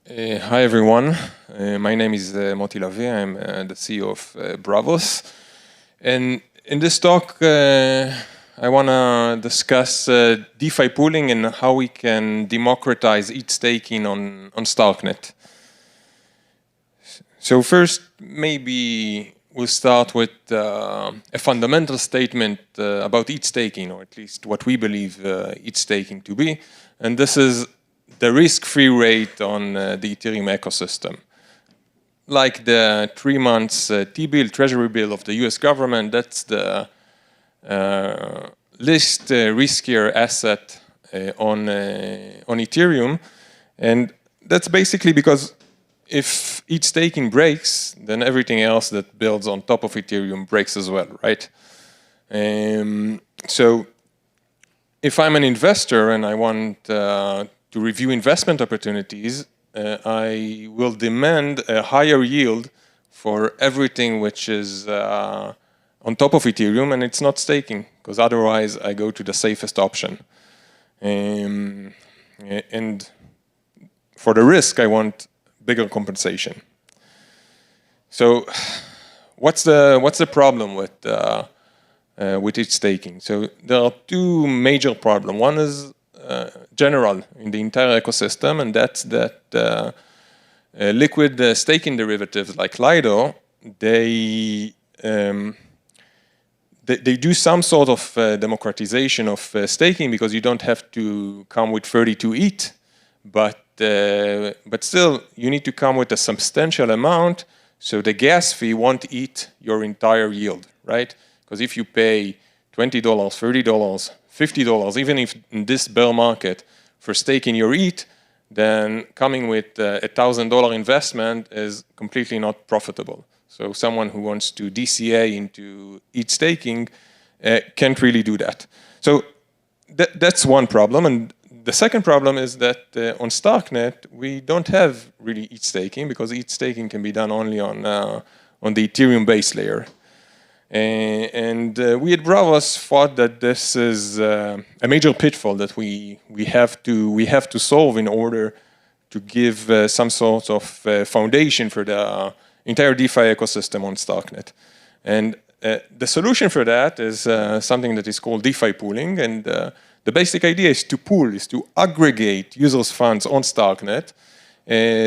Hi everyone, my name is Motty Lavie. I'm the CEO of Bravos, and in this talk I want to discuss DeFi pooling and how we can democratize ETH staking on Starknet. So first, maybe we'll start with a fundamental statement about ETH staking, or at least what we believe ETH staking to be, and this is the risk-free rate on the Ethereum ecosystem. Like the 3 months T-bill, treasury bill of the US government, that's the least riskier asset on Ethereum. And that's basically because if ETH staking breaks, then everything else that builds on top of Ethereum breaks as well, right? So if I'm an investor and I want to review investment opportunities, I will demand a higher yield for everything which is on top of Ethereum, and it's not staking, because otherwise I go to the safest option. And for the risk, I want bigger compensation. So what's the problem with ETH staking? So there are two major problems. One is general in the entire ecosystem, and that's that liquid staking derivatives like Lido, they do some sort of democratization of staking, because you don't have to come with 32 ETH, but still you need to come with a substantial amount, so the gas fee won't eat your entire yield, right? Because if you pay $20, $30, $50, even if in this bear market for staking your ETH, then coming with $1,000 investment is completely not profitable. So someone who wants to DCA into ETH staking can't really do that. So that's one problem. And the second problem is that on Starknet, we don't have really ETH staking, because ETH staking can be done only on the Ethereum base layer. And we at Bravos thought that this is a major pitfall that we have to solve in order to give some sort of foundation for the entire DeFi ecosystem on Starknet. And the solution for that is something that is called DeFi pooling. And the basic idea is to pool, is to aggregate users' funds on Starknet,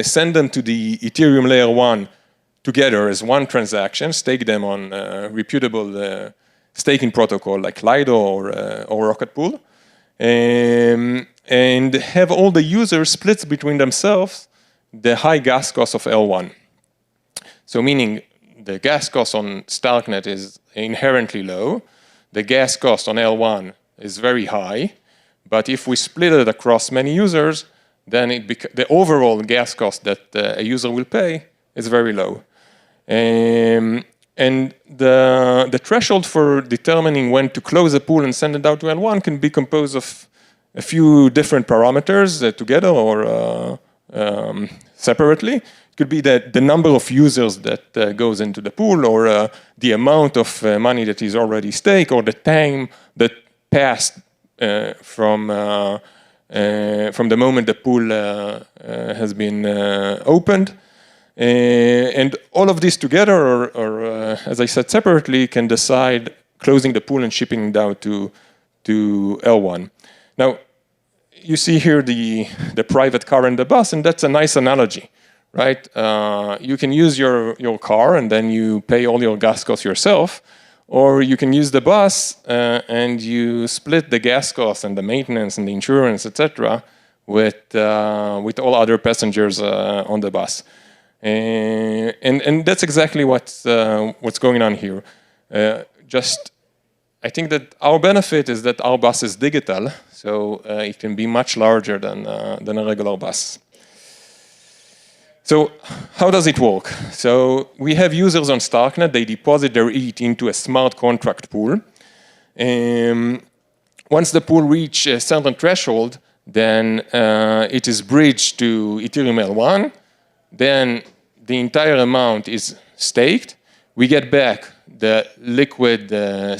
send them to the Ethereum layer 1 together as one transaction, stake them on a reputable staking protocol like Lido or Rocket Pool, and have all the users split between themselves the high gas cost of L1. So meaning the gas cost on Starknet is inherently low, the gas cost on L1 is very high, but if we split it across many users, then the overall gas cost that a user will pay is very low. And the threshold for determining when to close a pool and send it out to L1 can be composed of a few different parameters together or separately. It could be the number of users that goes into the pool, or the amount of money that is already staked, or the time that passed from the moment the pool has been opened. And all of this together, or as I said, separately, can decide closing the pool and shipping down to L1. Now, you see here the private car and the bus, and that's a nice analogy, right? You can use your car and then you pay all your gas costs yourself, or you can use the bus and you split the gas costs and the maintenance and the insurance, etc., with all other passengers on the bus. And that's exactly what's going on here. I think that our benefit is that our bus is digital, so it can be much larger than a regular bus. So how does it work? So we have users on Starknet. They deposit their ETH into a smart contract pool. Once the pool reaches a certain threshold, then it is bridged to Ethereum L1. Then the entire amount is staked. We get back the liquid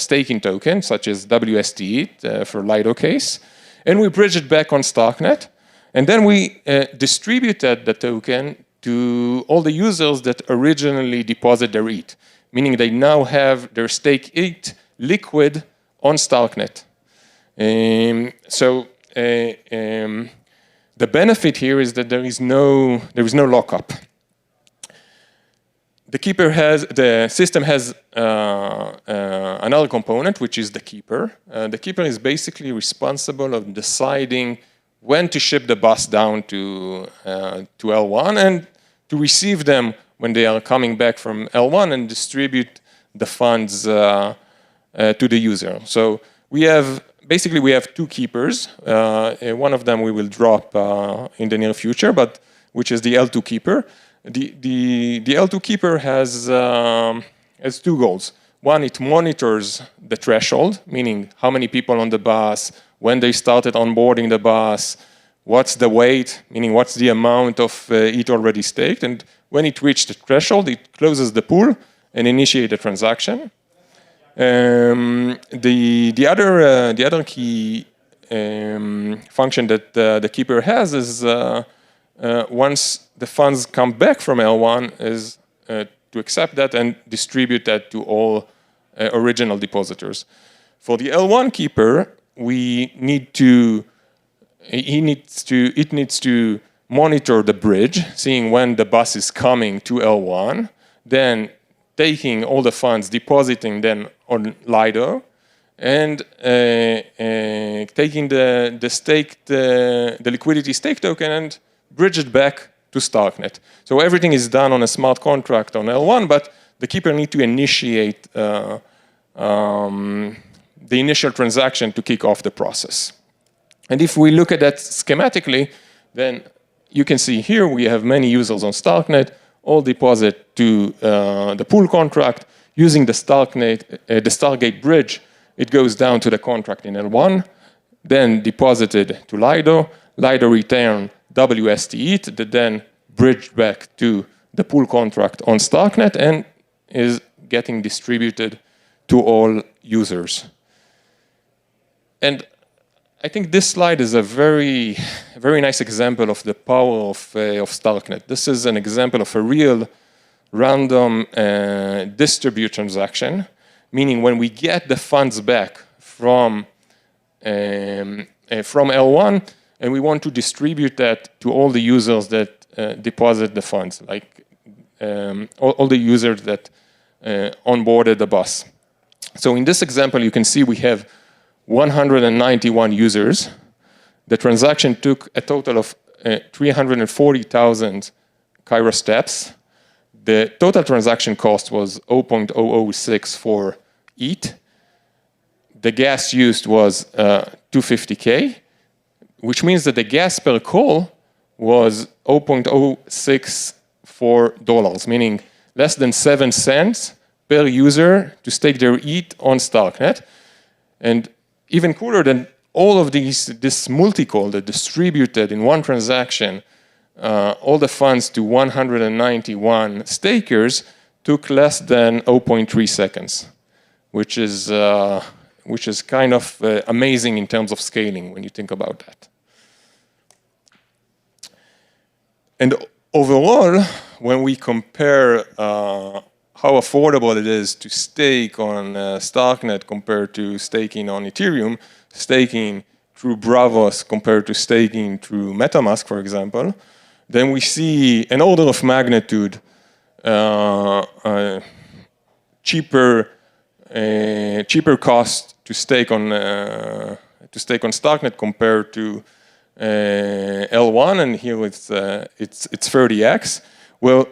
staking token, such as WST for Lido case, and we bridge it back on Starknet. And then we distributed the token to all the users that originally deposit their ETH, meaning they now have their stake ETH liquid on StarkNet. The benefit here is that there is no lockup. The system has another component, which is the keeper. The keeper is basically responsible of deciding when to ship the bus down to L1 and to receive them when they are coming back from L1 and distribute the funds to the user. So we have two keepers. One of them we will drop in the near future, but which is the L2 keeper. The L2 keeper has two goals. One, it monitors the threshold, meaning how many people on the bus, when they started onboarding the bus, what's the weight, meaning what's the amount of ETH already staked, and when it reached the threshold, it closes the pool and initiates the transaction. The other key function that the keeper has is once the funds come back from L1 is to accept that and distribute that to all original depositors. For the L1 keeper, it needs to monitor the bridge, seeing when the bus is coming to L1, then taking all the funds, depositing them on Lido, and taking the liquidity stake token and bridge it back to StarkNet. So everything is done on a smart contract on L1, but the keeper needs to initiate the initial transaction to kick off the process. And if we look at that schematically, then you can see here we have many users on StarkNet, all deposit to the pool contract using the Stargate bridge. It goes down to the contract in L1, then deposited to Lido. Lido return WST ETH that then bridged back to the pool contract on StarkNet and is getting distributed to all users. And I think this slide is a very, very nice example of the power of StarkNet. This is an example of a real random distribute transaction, meaning when we get the funds back from L1 and we want to distribute that to all the users that deposit the funds, like all the users that onboarded the bus. So in this example, you can see we have 191 users. The transaction took a total of 340,000 Kairos steps. The total transaction cost was 0.006 ETH. The gas used was 250K, which means that the gas per call was $0.064, meaning less than 7 cents per user to stake their ETH on StarkNet. And even cooler than all of this multi-call that distributed in one transaction all the funds to 191 stakers took less than 0.3 seconds, which is kind of amazing in terms of scaling when you think about that. And overall, when we compare how affordable it is to stake on StarkNet compared to staking on Ethereum, staking through Bravos compared to staking through MetaMask, for example, then we see an order of magnitude cheaper cost to stake on StarkNet compared to L1, and here it's 30x. Well,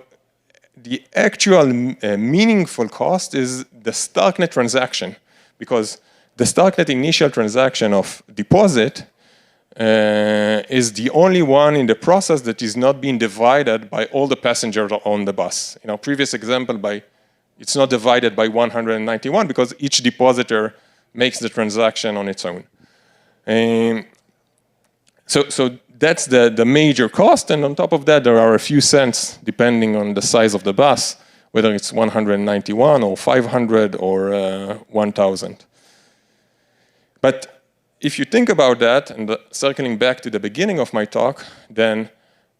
the actual meaningful cost is the StarkNet transaction, because the StarkNet initial transaction of deposit is the only one in the process that is not being divided by all the passengers on the bus. In our previous example, it's not divided by 191 because each depositor makes the transaction on its own. So that's the major cost, and on top of that, there are a few cents depending on the size of the bus, whether it's 191 or 500 or 1,000. But if you think about that, and circling back to the beginning of my talk, then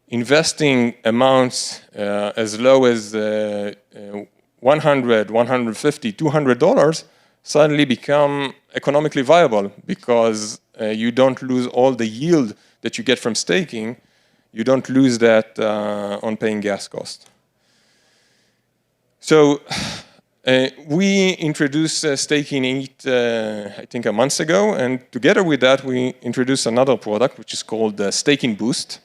investing amounts as low as $100, $150, $200 suddenly become economically viable because you don't lose all the yield that you get from staking. You don't lose that on paying gas cost. So we introduced staking in ETH, I think a month ago, and together with that, we introduced another product, which is called Staking Boost.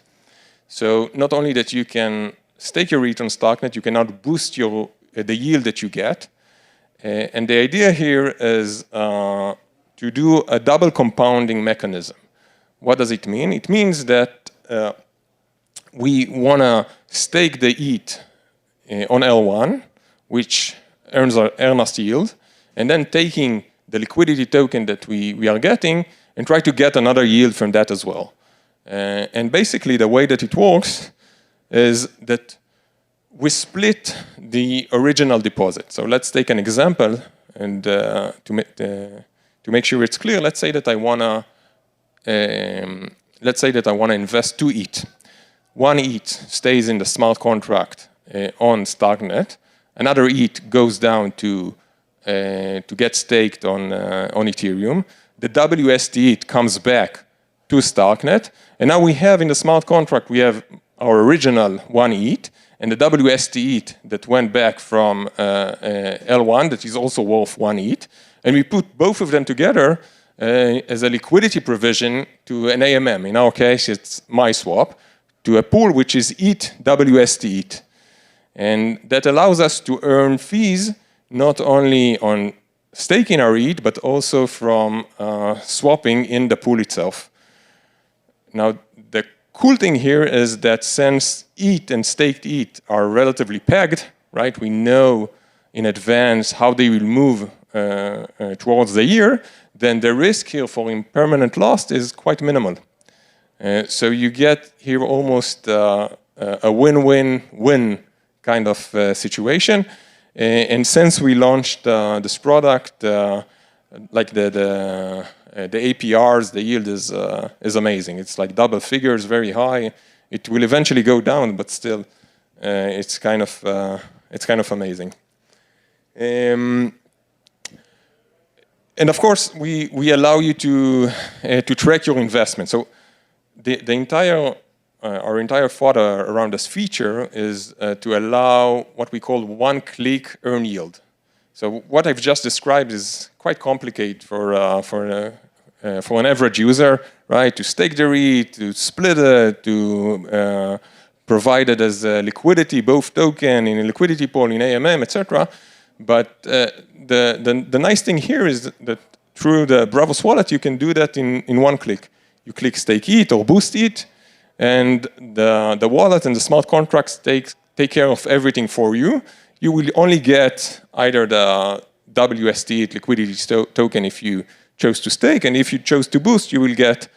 So not only that you can stake your ETH on StarkNet, you can now boost the yield that you get. And the idea here is to do a double compounding mechanism. What does it mean? It means that we want to stake the ETH on L1, which earns us yield, and then taking the liquidity token that we are getting and try to get another yield from that as well. And basically, the way that it works is that we split the original deposit. So let's take an example, and to make sure it's clear, let's say that I wanna invest 2 ETH. 1 ETH stays in the smart contract on StarkNet. Another ETH goes down to get staked on Ethereum. The WST ETH comes back to StarkNet, and now we have in the smart contract we have our original 1 ETH and the WST ETH that went back from L1 that is also worth 1 ETH, and we put both of them together as a liquidity provision to an AMM. In our case, it's MySwap, to a pool which is ETH WST ETH. And that allows us to earn fees not only on staking our ETH, but also from swapping in the pool itself. Now, the cool thing here is that since ETH and staked ETH are relatively pegged, right? We know in advance how they will move towards the year, then the risk here for impermanent loss is quite minimal. So you get here almost a win-win-win kind of situation. And since we launched this product, like the APRs, the yield is amazing. It's like double figures, very high. It will eventually go down, but still, it's kind of amazing. And of course, we allow you to track your investment. So our entire thought around this feature is to allow what we call one-click earn yield. So what I've just described is quite complicated for an average user, right? To stake their ETH, to split it, to provide it as liquidity, both token in a liquidity pool, in AMM, etc. But the nice thing here is that through the Bravos wallet, you can do that in one click. You click stake ETH or boost ETH, and the wallet and the smart contracts take care of everything for you. You will only get either the WST liquidity token if you chose to stake, and if you chose to boost, you will get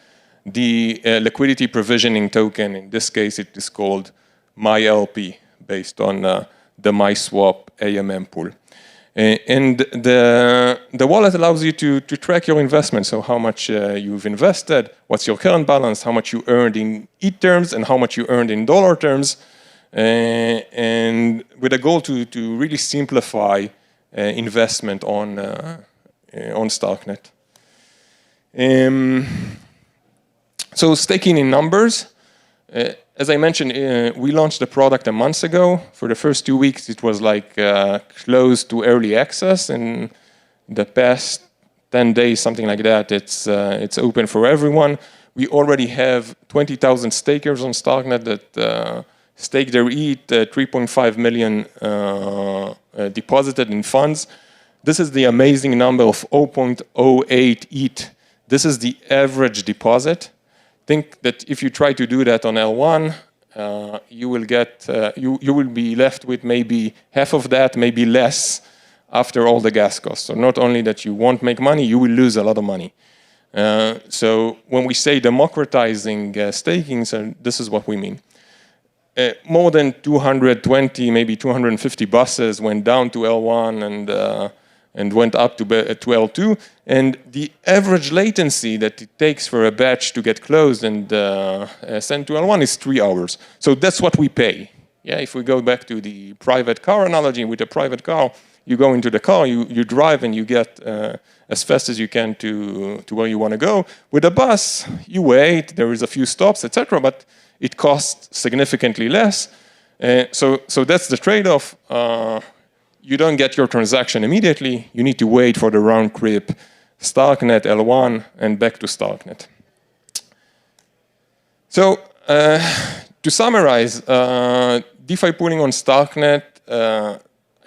the liquidity provisioning token. In this case, it is called MyLP, based on the MySwap AMM pool. And the wallet allows you to track your investment, so how much you've invested, what's your current balance, how much you earned in ETH terms, and how much you earned in dollar terms, and with a goal to really simplify investment on StarkNet. So staking in numbers. As I mentioned, we launched the product a month ago. For the first 2 weeks, it was like close to early access. And the past 10 days, something like that, it's open for everyone. We already have 20,000 stakers on StarkNet that stake their ETH, 3.5 million deposited in funds. This is the amazing number of 0.08 ETH. This is the average deposit. Think that if you try to do that on L1, you will get you will be left with maybe half of that, maybe less, after all the gas costs. So not only that you won't make money, you will lose a lot of money. So when we say democratizing staking, so this is what we mean. More than 220, maybe 250 buses went down to L1, and went up to L2. And the average latency latency that it takes for a batch to get closed and sent to L1 is 3 hours. So that's what we pay. Yeah, if we go back to the private car analogy, with a private car, you go into the car, you drive, and you get as fast as you can to where you want to go. With a bus, you wait, there is a few stops, etc., but it costs significantly less. So that's the trade-off. You don't get your transaction immediately. You need to wait for the round trip, Starknet, L1, and back to Starknet. So to summarize, DeFi pooling on Starknet,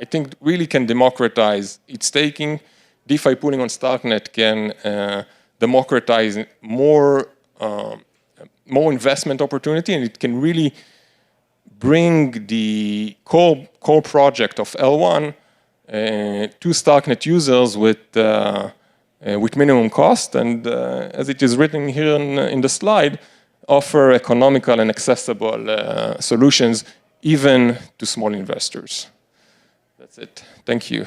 I think really can democratize its staking. DeFi pooling on Starknet can democratize more investment opportunity, and it can really bring the core project of L1 to Starknet users with minimum cost, and as it is written here in the slide, offer economical and accessible solutions even to small investors. That's it. Thank you.